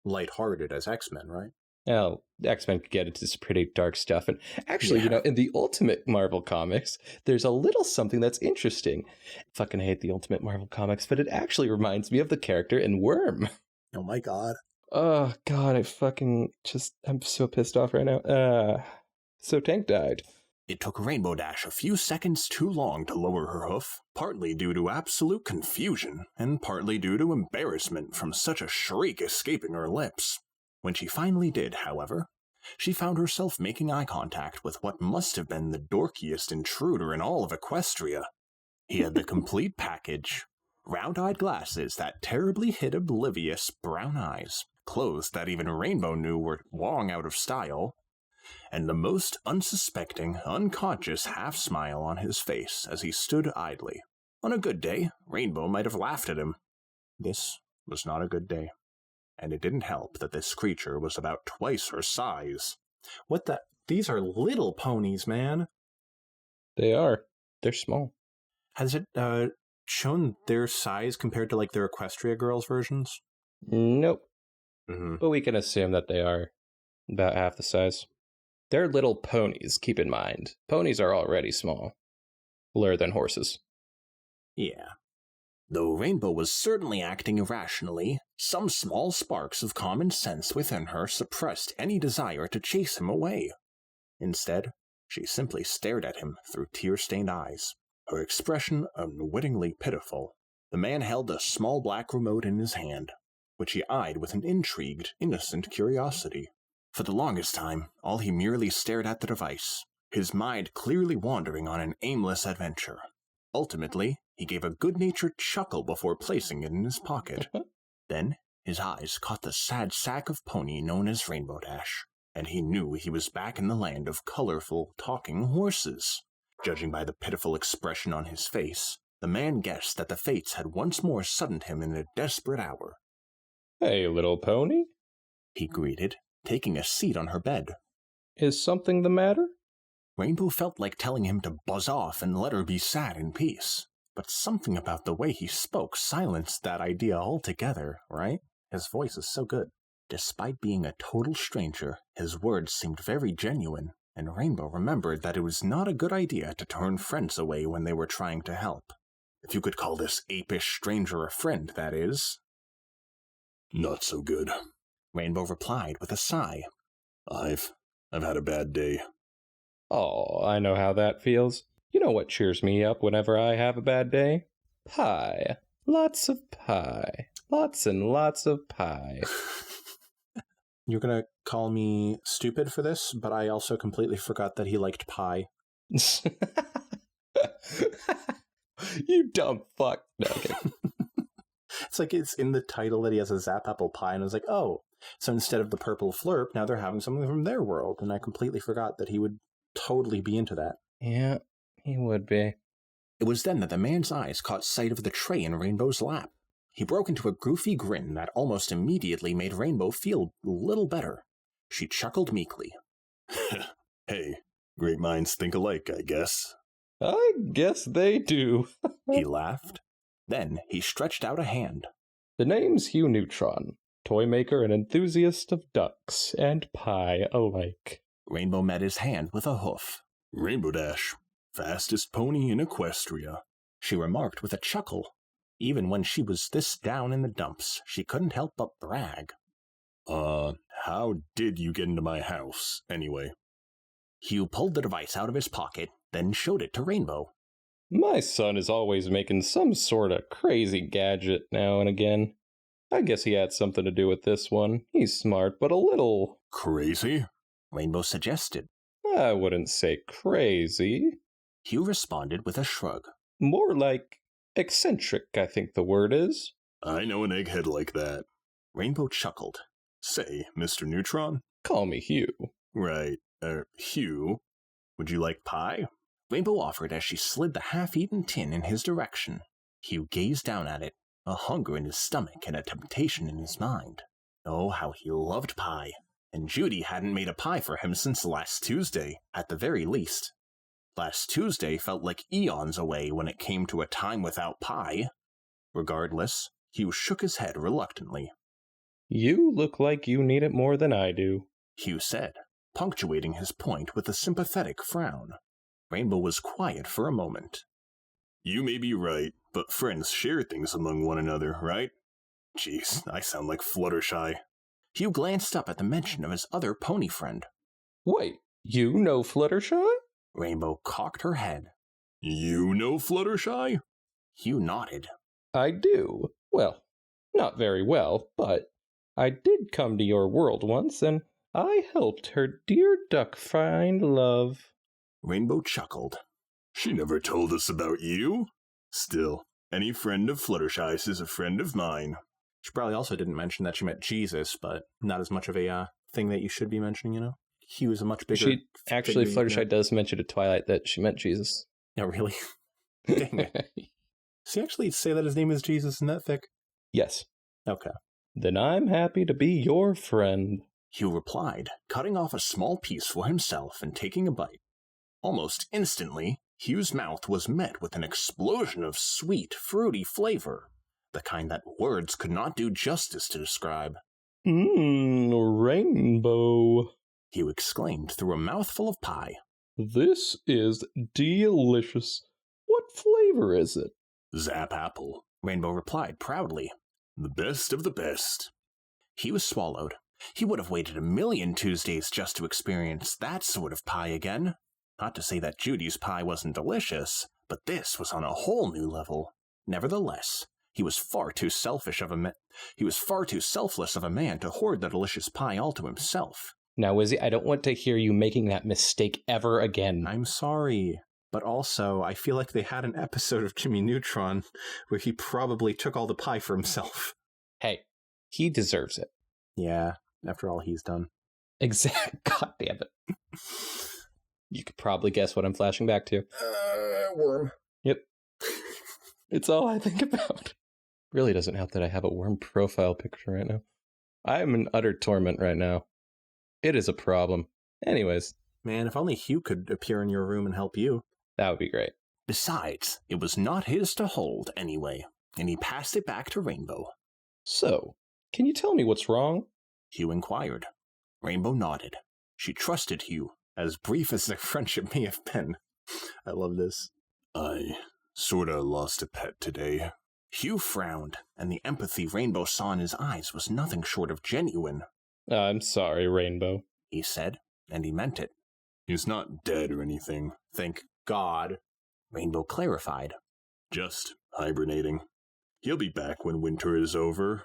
lighthearted as X-Men, right? Well, X-Men could get into some pretty dark stuff. And actually, in the Ultimate Marvel comics, there's a little something that's interesting. I fucking hate the Ultimate Marvel comics, but it actually reminds me of the character in Worm. Oh my god. Oh god, I'm so pissed off right now. So Tank died. It took Rainbow Dash a few seconds too long to lower her hoof, partly due to absolute confusion, and partly due to embarrassment from such a shriek escaping her lips. When she finally did, however, she found herself making eye contact with what must have been the dorkiest intruder in all of Equestria. He had the complete package: round-eyed glasses that terribly hid oblivious brown eyes, clothes that even Rainbow knew were long out of style, and the most unsuspecting, unconscious half-smile on his face as he stood idly. On a good day, Rainbow might have laughed at him. This was not a good day. And it didn't help that this creature was about twice her size. What the? These are little ponies, man. They are. They're small. Has it shown their size compared to like their Equestria Girls versions? Nope. Mm-hmm. But we can assume that they are about half the size. They're little ponies, keep in mind. Ponies are already small. Littler than horses. Yeah. Though Rainbow was certainly acting irrationally, some small sparks of common sense within her suppressed any desire to chase him away. Instead, she simply stared at him through tear-stained eyes, her expression unwittingly pitiful. The man held a small black remote in his hand, which he eyed with an intrigued, innocent curiosity. For the longest time, all he merely stared at the device, his mind clearly wandering on an aimless adventure. Ultimately, he gave a good-natured chuckle before placing it in his pocket. Then, his eyes caught the sad sack of pony known as Rainbow Dash, and he knew he was back in the land of colorful, talking horses. Judging by the pitiful expression on his face, the man guessed that the fates had once more suddened him in a desperate hour. "Hey, little pony," he greeted, taking a seat on her bed. "Is something the matter?" Rainbow felt like telling him to buzz off and let her be sad in peace. But something about the way he spoke silenced that idea altogether, right? His voice is so good. Despite being a total stranger, his words seemed very genuine, and Rainbow remembered that it was not a good idea to turn friends away when they were trying to help. If you could call this apish stranger a friend, that is. Not so good, Rainbow replied with a sigh. I've had a bad day. Oh, I know how that feels. You know what cheers me up whenever I have a bad day? Pie. Lots of pie. Lots and lots of pie. You're gonna call me stupid for this, but I also completely forgot that he liked pie. You dumb fuck. No, okay. It's like it's in the title that he has a Zap Apple pie, and I was like, oh, so instead of the purple flurp, now they're having something from their world, and I completely forgot that he would totally be into that. Yeah, he would be. It was then that the man's eyes caught sight of the tray in Rainbow's lap. He broke into a goofy grin that almost immediately made Rainbow feel a little better. She chuckled meekly. Hey, great minds think alike, I guess. I guess they do. He laughed. Then he stretched out a hand. The name's Hugh Neutron, toy maker and enthusiast of ducks and pie alike. Rainbow met his hand with a hoof. Rainbow Dash, fastest pony in Equestria, she remarked with a chuckle. Even when she was this down in the dumps, she couldn't help but brag. How did you get into my house, anyway? Hugh pulled the device out of his pocket, then showed it to Rainbow. My son is always making some sort of crazy gadget now and again. I guess he had something to do with this one. He's smart, but a little... Crazy? Rainbow suggested. I wouldn't say crazy. Hugh responded with a shrug. More like eccentric, I think the word is. I know an egghead like that. Rainbow chuckled. Say, Mr. Neutron? Call me Hugh. Right, Hugh. Would you like pie? Rainbow offered as she slid the half-eaten tin in his direction. Hugh gazed down at it, a hunger in his stomach and a temptation in his mind. Oh, how he loved pie. And Judy hadn't made a pie for him since last Tuesday, at the very least. Last Tuesday felt like eons away when it came to a time without pie. Regardless, Hugh shook his head reluctantly. You look like you need it more than I do, Hugh said, punctuating his point with a sympathetic frown. Rainbow was quiet for a moment. You may be right, but friends share things among one another, right? Jeez, I sound like Fluttershy. Hugh glanced up at the mention of his other pony friend. Wait, you know Fluttershy? Rainbow cocked her head. You know Fluttershy? Hugh nodded. I do. Well, not very well, but I did come to your world once, and I helped her dear duck find love. Rainbow chuckled. She never told us about you. Still, any friend of Fluttershy's is a friend of mine. She probably also didn't mention that she met Jesus, but not as much of a thing that you should be mentioning, you know? Hugh is a much bigger... Fluttershy does mention to Twilight that she meant Jesus. Oh, really? Dang it. Does he actually say that his name is Jesus in that fic? Yes. Okay. Then I'm happy to be your friend, Hugh replied, cutting off a small piece for himself and taking a bite. Almost instantly, Hugh's mouth was met with an explosion of sweet, fruity flavor, the kind that words could not do justice to describe. Rainbow, Hugh exclaimed through a mouthful of pie. This is delicious. What flavor is it? Zap apple, Rainbow replied proudly. The best of the best. Hugh swallowed. He would have waited a million Tuesdays just to experience that sort of pie again. Not to say that Judy's pie wasn't delicious, but this was on a whole new level. Nevertheless, he was far too selfless of a man to hoard the delicious pie all to himself. Now, Wizzy, I don't want to hear you making that mistake ever again. I'm sorry, but also I feel like they had an episode of Jimmy Neutron where he probably took all the pie for himself. Hey, he deserves it. Yeah, after all he's done. Exactly. God damn it. You could probably guess what I'm flashing back to. Worm. Yep. It's all I think about. Really doesn't help that I have a worm profile picture right now. I am in utter torment right now. It is a problem. Anyways. Man, if only Hugh could appear in your room and help you. That would be great. Besides, it was not his to hold anyway, and he passed it back to Rainbow. So, can you tell me what's wrong? Hugh inquired. Rainbow nodded. She trusted Hugh, as brief as their friendship may have been. I love this. I sorta lost a pet today. Hugh frowned, and the empathy Rainbow saw in his eyes was nothing short of genuine. I'm sorry, Rainbow, he said, and he meant it. He's not dead or anything. Thank God, Rainbow clarified. Just hibernating. He'll be back when winter is over,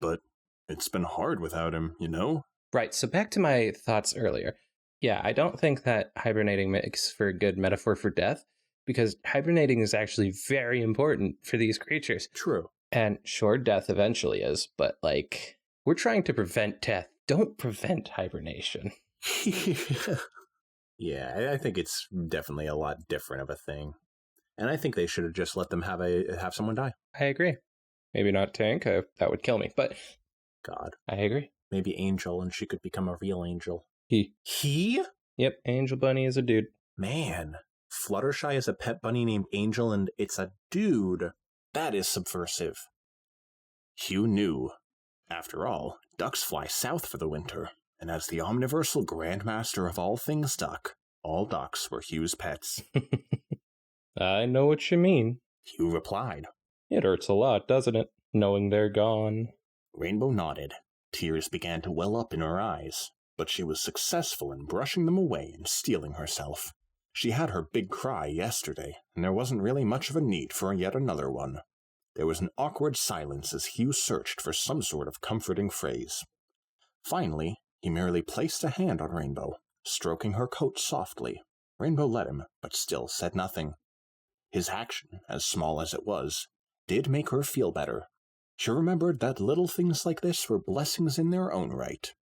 but it's been hard without him, you know? Right, so back to my thoughts earlier. Yeah, I don't think that hibernating makes for a good metaphor for death, because hibernating is actually very important for these creatures. True. And sure, death eventually is, but we're trying to prevent death. Don't prevent hibernation. Yeah, I think it's definitely a lot different of a thing. And I think they should have just let them have someone die. I agree. Maybe not Tank, that would kill me, but... God. I agree. Maybe Angel, and she could become a real angel. He? Yep, Angel Bunny is a dude. Man, Fluttershy is a pet bunny named Angel, and it's a dude. That is subversive. Hugh knew. After all, ducks fly south for the winter, and as the omniversal grandmaster of all things duck, all ducks were Hugh's pets. I know what you mean. Hugh replied. It hurts a lot, doesn't it, knowing they're gone? Rainbow nodded. Tears began to well up in her eyes, but she was successful in brushing them away and steeling herself. She had her big cry yesterday, and there wasn't really much of a need for yet another one. There was an awkward silence as Hugh searched for some sort of comforting phrase. Finally, he merely placed a hand on Rainbow, stroking her coat softly. Rainbow let him, but still said nothing. His action, as small as it was, did make her feel better. She remembered that little things like this were blessings in their own right.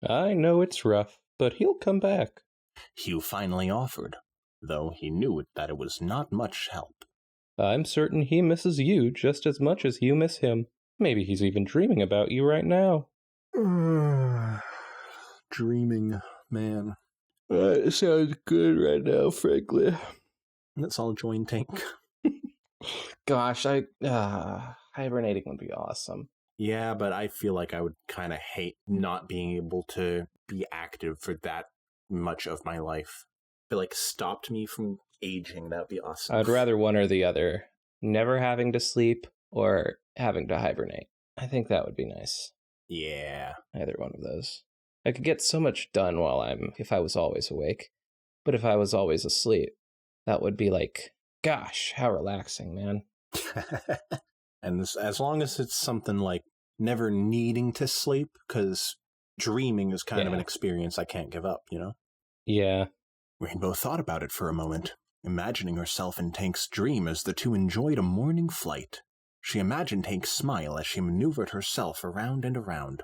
I know it's rough, but he'll come back. Hugh finally offered, though he knew that it was not much help. I'm certain he misses you just as much as you miss him. Maybe he's even dreaming about you right now. Dreaming, man. It sounds good right now, frankly. Let's all join Tank. Gosh, hibernating would be awesome. Yeah, but I feel like I would kind of hate not being able to be active for that much of my life. If it, like, stopped me from aging, that would be awesome. I'd rather one or the other. Never having to sleep or having to hibernate. I think that would be nice. Yeah. Either one of those. I could get so much done if I was always awake. But if I was always asleep, that would be like, gosh, how relaxing, man. And as long as it's something like never needing to sleep, because dreaming is kind of an experience I can't give up, you know? Yeah. Rainbow thought about it for a moment, imagining herself in Tank's dream as the two enjoyed a morning flight. She imagined Tank's smile as she maneuvered herself around and around,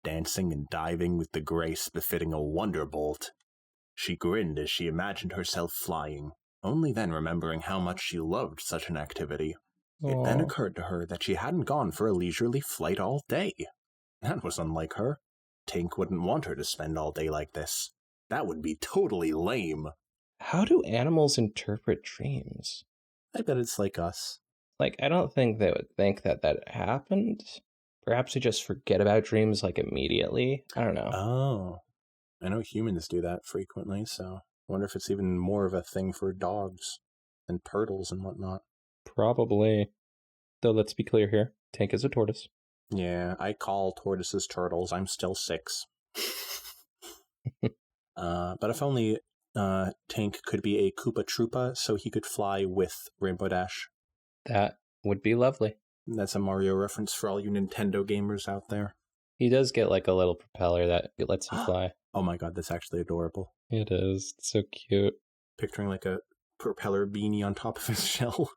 dancing and diving with the grace befitting a wonderbolt. She grinned as she imagined herself flying, only then remembering how much she loved such an activity. It then occurred to her that she hadn't gone for a leisurely flight all day. That was unlike her. Tank wouldn't want her to spend all day like this. That would be totally lame. How do animals interpret dreams? I bet it's like us. Like, I don't think they would think that happened. Perhaps they just forget about dreams, like, immediately. I don't know. Oh. I know humans do that frequently, so I wonder if it's even more of a thing for dogs and turtles and whatnot. Probably. Though let's be clear here. Tank is a tortoise. Yeah, I call tortoises turtles. I'm still 6. But if only Tank could be a Koopa Troopa so he could fly with Rainbow Dash. That would be lovely. That's a Mario reference for all you Nintendo gamers out there. He does get like a little propeller that lets him fly. Oh my god, that's actually adorable. It is. It's so cute. Picturing like a propeller beanie on top of his shell.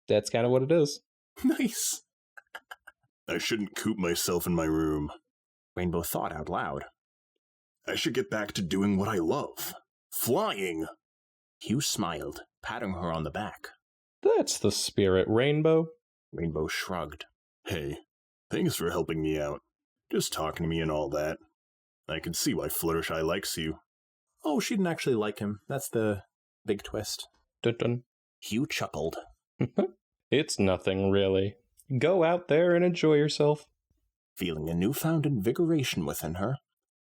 That's kind of what it is. Nice. I shouldn't coop myself in my room. Rainbow thought out loud. I should get back to doing what I love. Flying. Hugh smiled, patting her on the back. That's the spirit, Rainbow. Rainbow shrugged. Hey, thanks for helping me out. Just talking to me and all that. I can see why Fluttershy likes you. Oh, she didn't actually like him. That's the big twist. Dun dun. Hugh chuckled. It's nothing, really. Go out there and enjoy yourself. Feeling a newfound invigoration within her,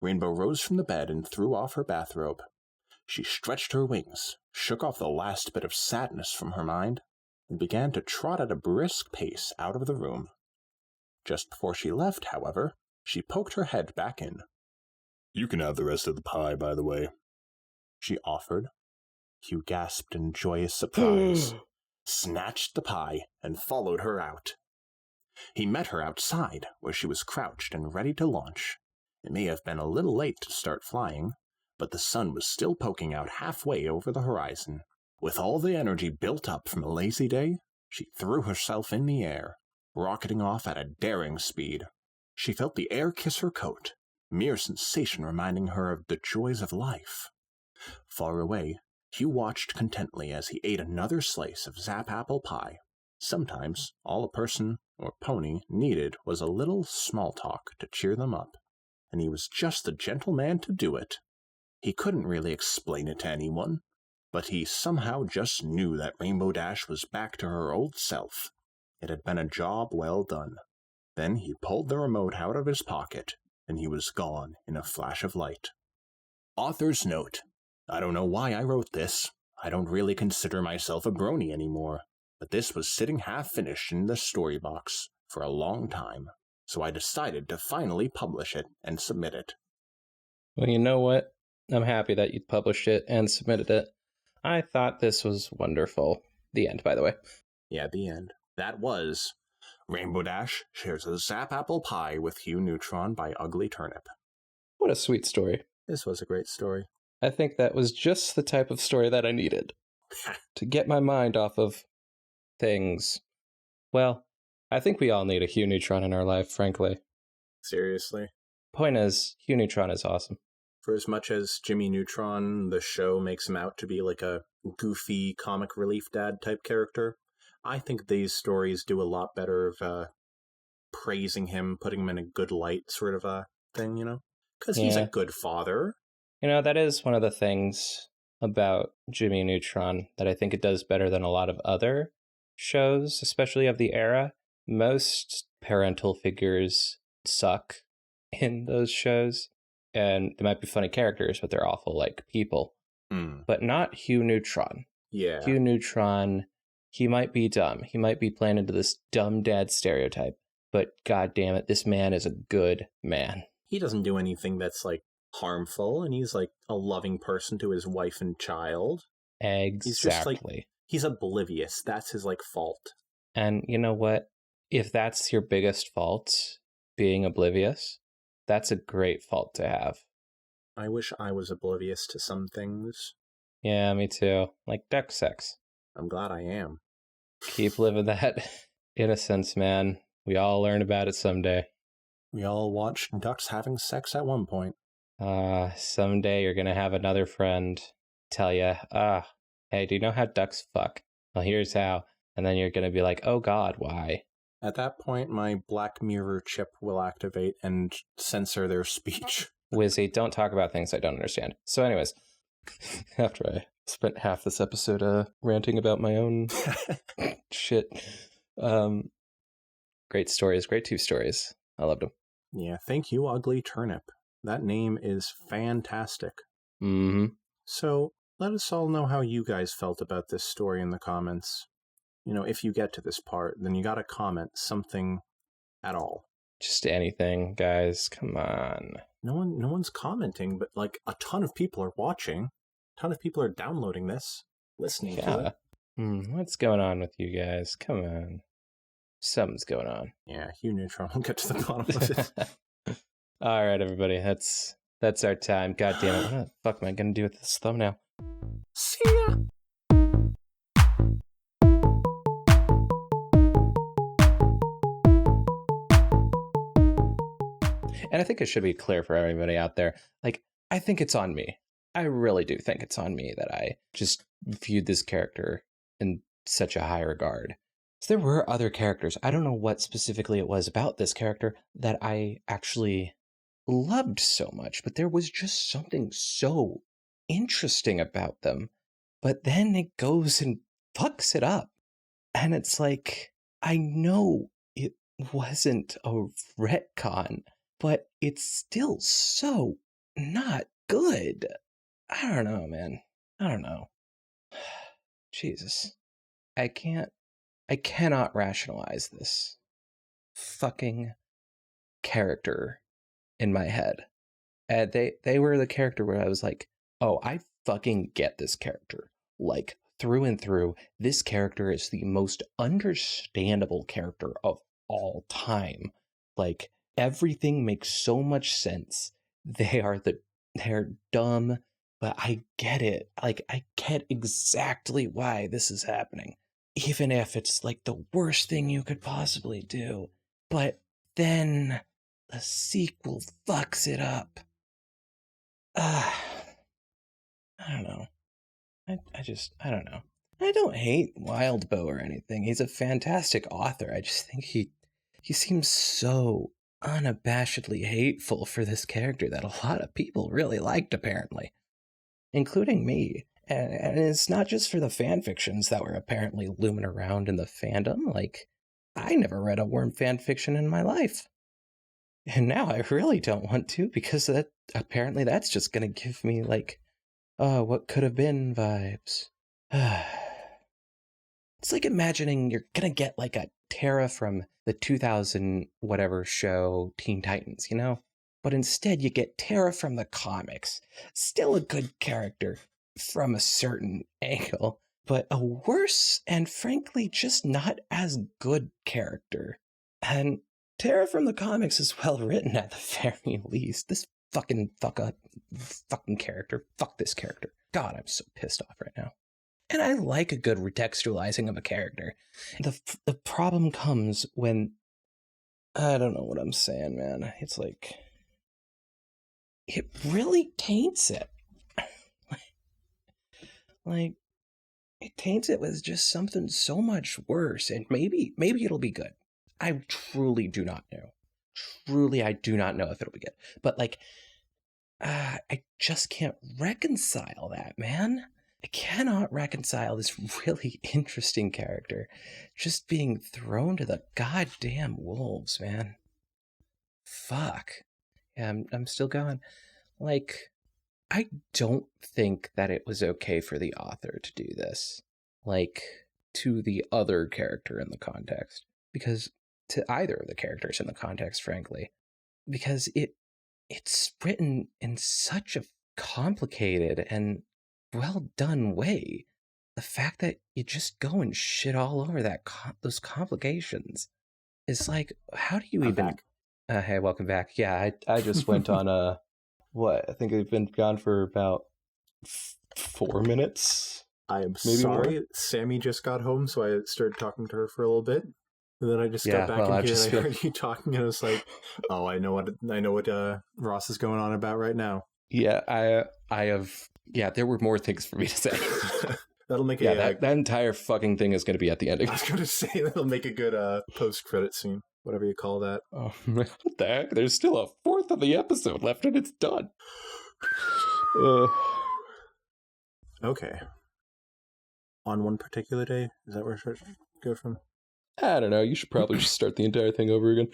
Rainbow rose from the bed and threw off her bathrobe. She stretched her wings, shook off the last bit of sadness from her mind, and began to trot at a brisk pace out of the room. Just before she left, however, she poked her head back in. You can have the rest of the pie, by the way, she offered. Hugh gasped in joyous surprise, snatched the pie, and followed her out. He met her outside, where she was crouched and ready to launch. It may have been a little late to start flying, but the sun was still poking out halfway over the horizon. With all the energy built up from a lazy day, she threw herself in the air, rocketing off at a daring speed. She felt the air kiss her coat, mere sensation reminding her of the joys of life. Far away, Hugh watched contentedly as he ate another slice of Zap apple pie. Sometimes, all a person or pony needed was a little small talk to cheer them up, and he was just the gentle man to do it. He couldn't really explain it to anyone, but he somehow just knew that Rainbow Dash was back to her old self, It had been a job well done. Then he pulled the remote out of his pocket, and he was gone in a flash of light. Author's note. I don't know why I wrote this. I don't really consider myself a brony anymore, but this was sitting half-finished in the story box for a long time, so I decided to finally publish it and submit it. Well, you know what? I'm happy that you published it and submitted it. I thought this was wonderful. The end, by the way. Yeah, the end. That was Rainbow Dash shares a Zap Apple Pie with Hugh Neutron by Ugly Turnip. What a sweet story. This was a great story. I think that was just the type of story that I needed to get my mind off of things. Well, I think we all need a Hugh Neutron in our life, frankly. Seriously. Point is, Hugh Neutron is awesome. For as much as Jimmy Neutron, the show, makes him out to be like a goofy comic relief dad type character, I think these stories do a lot better of praising him, putting him in a good light sort of a thing, you know? Because he's a good father. You know, that is one of the things about Jimmy Neutron that I think it does better than a lot of other shows, especially of the era. Most parental figures suck in those shows, and they might be funny characters, but they're awful like people. But not Hugh Neutron. Yeah. Hugh Neutron, he might be dumb. He might be playing into this dumb dad stereotype, but god damn it, this man is a good man. He doesn't do anything that's like harmful, and he's like a loving person to his wife and child. Exactly. He's just like, he's oblivious. That's his like fault. And you know what? If that's your biggest fault, being oblivious, that's a great fault to have. I wish I was oblivious to some things. Yeah, me too. Like duck sex. I'm glad I am. Keep living that innocence, man. We all learn about it someday. We all watched ducks having sex at one point. Someday you're gonna have another friend tell you, hey, do you know how ducks fuck? Well, here's how. And then you're gonna be like, oh god, why? At that point, my Black Mirror chip will activate and censor their speech. Wizzy, don't talk about things I don't understand. So anyways, after I spent half this episode ranting about my own shit. Great stories, great two stories. I loved them. Yeah, thank you, Ugly Turnip. That name is fantastic. Mm-hmm. So, let us all know how you guys felt about this story in the comments. You know, if you get to this part, then you gotta comment something at all. Just anything, guys. Come on. No one's commenting, but like a ton of people are watching. A ton of people are downloading this, listening to it. What's going on with you guys? Come on. Something's going on. Yeah, Hugh Neutron will get to the bottom of it. All right, everybody. That's our time. God damn it. What the fuck am I going to do with this thumbnail? See ya! And I think it should be clear for everybody out there. Like, I think it's on me. I really do think it's on me that I just viewed this character in such a high regard. So there were other characters. I don't know what specifically it was about this character that I actually loved so much, but there was just something so interesting about them. But then it goes and fucks it up. And it's like, I know it wasn't a retcon, but it's still so not good. I don't know, man. I don't know. Jesus. I cannot rationalize this fucking character in my head. And they were the character where I was like, oh, I fucking get this character. Like, through and through, this character is the most understandable character of all time. Like, everything makes so much sense. They're dumb, but I get it. Like, I get exactly why this is happening. Even if it's like the worst thing you could possibly do. But then the sequel fucks it up. I don't know. I don't know. I don't hate Wildbow or anything. He's a fantastic author. I just think he seems so unabashedly hateful for this character that a lot of people really liked, apparently. Including me. And it's not just for the fan fictions that were apparently looming around in the fandom. Like, I never read a worm fan fiction in my life. And now I really don't want to, because apparently that's just going to give me, like, what could have been vibes. It's like imagining you're going to get, like, a Terra from the 2000 whatever show, Teen Titans, you know? But instead you get Terra from the comics. Still a good character from a certain angle, but a worse and frankly just not as good character. And Terra from the comics is well written at the very least. This fucking character. Fuck this character. God, I'm so pissed off right now. And I like a good retextualizing of a character. The problem comes when... I don't know what I'm saying, man. It's like... it really taints it. Like, it taints it with just something so much worse. And maybe it'll be good. I truly do not know. Truly, I do not know if it'll be good. But, like, I just can't reconcile that, man. I cannot reconcile this really interesting character just being thrown to the goddamn wolves, man. Fuck. Yeah, I'm still going. Like, I don't think that it was okay for the author to do this. Like, to the other character in the context. Because, to either of the characters in the context, frankly. Because it's written in such a complicated and well done way. The fact that you just go and shit all over those complications is like, how do you even... hey, welcome back. Yeah, I just went on what? I think I've been gone for about 4 minutes. I am maybe sorry. More. Sammy just got home, so I started talking to her for a little bit. And then I just got back in here and I heard you talking, and I was like, "Oh, I know what Ross is going on about right now." Yeah, I have. Yeah, there were more things for me to say. That'll make that entire fucking thing is going to be at the ending. I was going to say that'll make a good post-credit scene, whatever you call that. Oh, what the heck? There's still a fourth of the episode left, and it's done. Okay. On one particular day, is that where it go from? I don't know. You should probably just start the entire thing over again.